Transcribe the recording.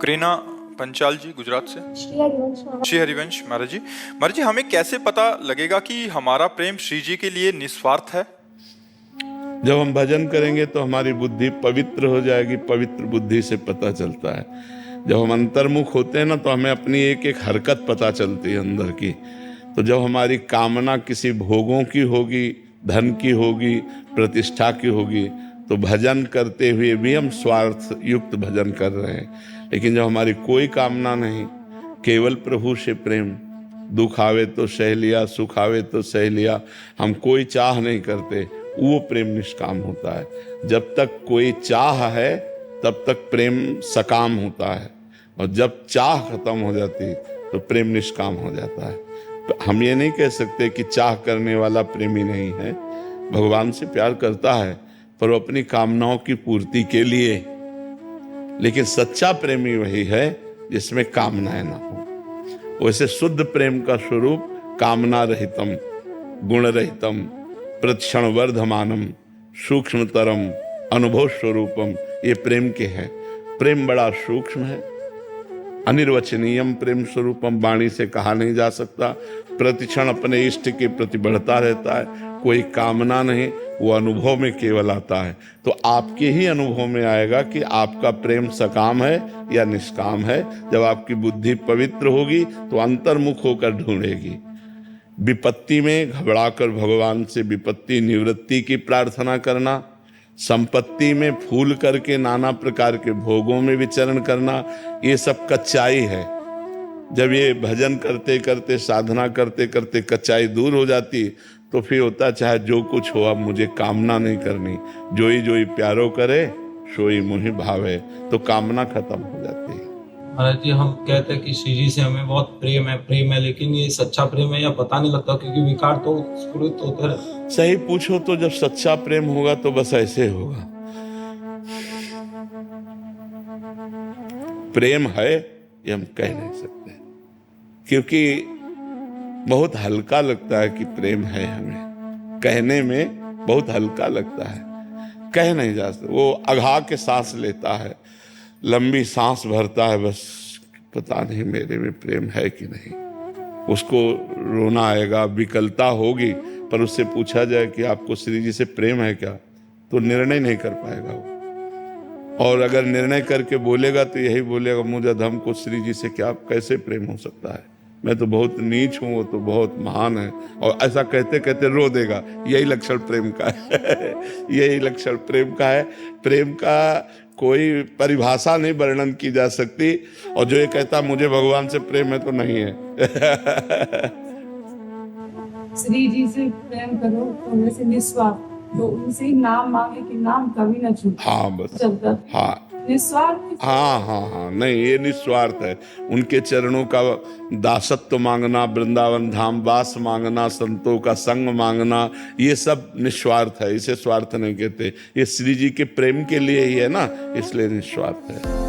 करीना पंचाल जी गुजरात से। श्री हरिवंश श्री हरिवंश महाराज जी, हमें कैसे पता लगेगा कि हमारा प्रेम श्री जी के लिए निस्वार्थ है? जब हम भजन करेंगे तो हमारी बुद्धि पवित्र हो जाएगी। पवित्र बुद्धि से पता चलता है। जब हम अंतर्मुख होते हैं ना तो हमें अपनी एक एक हरकत पता चलती है अंदर की। तो जब हमारी कामना किसी भोगों की होगी, धन की होगी, प्रतिष्ठा की होगी, तो भजन करते हुए भी हम स्वार्थ युक्त भजन कर रहे हैं। लेकिन जब हमारी कोई कामना नहीं, केवल प्रभु से प्रेम, दुख आवे तो सह लिया, सुख आवे तो सह लिया, हम कोई चाह नहीं करते, वो प्रेम निष्काम होता है। जब तक कोई चाह है तब तक प्रेम सकाम होता है, और जब चाह खत्म हो जाती तो प्रेम निष्काम हो जाता है। तो हम ये नहीं कह सकते कि चाह करने वाला प्रेमी नहीं है। भगवान से प्यार करता है पर वो अपनी कामनाओं की पूर्ति के लिए। लेकिन सच्चा प्रेमी वही है जिसमें कामनाएं ना हो। वैसे शुद्ध प्रेम का स्वरूप कामना रहितम, गुण रहितम, प्रतिक्षण वर्धमानम, सूक्ष्मतरम, अनुभव स्वरूपम, ये प्रेम के हैं। प्रेम बड़ा सूक्ष्म है, अनिर्वचनीयम प्रेम स्वरूपम, वाणी से कहा नहीं जा सकता। प्रतिक्षण अपने इष्ट के प्रति बढ़ता रहता है, कोई कामना नहीं, वो अनुभव में केवल आता है। तो आपके ही अनुभव में आएगा कि आपका प्रेम सकाम है या निष्काम है। जब आपकी बुद्धि पवित्र होगी तो अंतर्मुख होकर ढूंढेगी। विपत्ति में घबराकर भगवान से विपत्ति निवृत्ति की प्रार्थना करना, संपत्ति में फूल करके नाना प्रकार के भोगों में विचरण करना, ये सब कच्चाई है। जब ये भजन करते करते, साधना करते करते कच्चाई दूर हो जाती तो फिर होता चाहे जो कुछ हो, अब मुझे कामना नहीं करनी, जोई जोई प्यारो करे सोई मोहि भावे, तो कामना खत्म हो जाती है। महाराज जी, हम कहते हैं कि श्री जी से हमें बहुत प्रेम है, लेकिन ये सच्चा प्रेम है या पता नहीं लगता, क्योंकि विकार तो स्फुरित होते रहते। सही पूछो तो जब सच्चा प्रेम होगा तो बस ऐसे होगा। प्रेम है ये हम कह नहीं सकते, क्योंकि बहुत हल्का लगता है कि प्रेम है। हमें कहने में बहुत हल्का लगता है, कह नहीं जा सकता। वो अघा के सांस लेता है, लंबी सांस भरता है, बस पता नहीं मेरे में प्रेम है कि नहीं। उसको रोना आएगा, विकलता होगी, पर उससे पूछा जाए कि आपको श्री जी से प्रेम है क्या, तो निर्णय नहीं कर पाएगा वो। और अगर निर्णय करके बोलेगा तो यही बोलेगा, मुझे धम को श्री जी से क्या कैसे प्रेम हो सकता है, मैं तो बहुत नीच हूँ, वो तो बहुत महान है। और ऐसा कहते कहते रो देगा। यही लक्षण प्रेम का है। यही लक्षण प्रेम का है। प्रेम का कोई परिभाषा नहीं वर्णन की जा सकती। और जो ये कहता मुझे भगवान से प्रेम है तो नहीं है। श्री जी से प्रेम करो तो उनसे निस्वार्थ, तो उनसे ही नाम मांगे कि नाम कभी न छूटे। हाँ बस, चलता हाँ निस्वार्थ। हाँ, नहीं, ये निस्वार्थ है। उनके चरणों का दासत्व मांगना, वृंदावन धाम वास मांगना, संतों का संग मांगना, ये सब निस्वार्थ है। इसे स्वार्थ नहीं कहते। ये श्री जी के प्रेम के लिए ही है ना, इसलिए निस्वार्थ है।